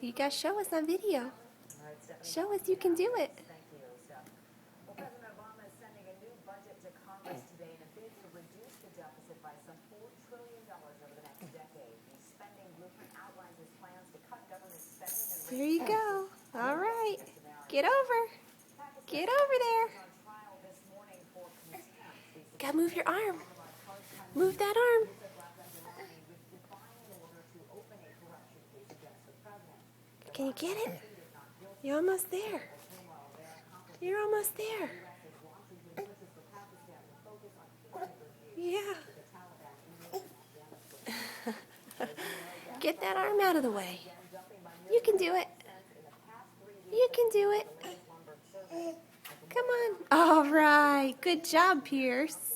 You guys show us on video. Show us you can do it. Well, President Obama is sending a new budget to Congress today in a bid to reduce the deficit by some $4 trillion over the next decade. The spending blueprint outlines his plans to cut government spending and There you go. All right. Get over. Get over there. Gotta move your arm. Move that arm. Can you get it? You're almost there. You're almost there. Yeah. Get that arm out of the way. You can do it. You can do it. Come on. All right. Good job, Pierce.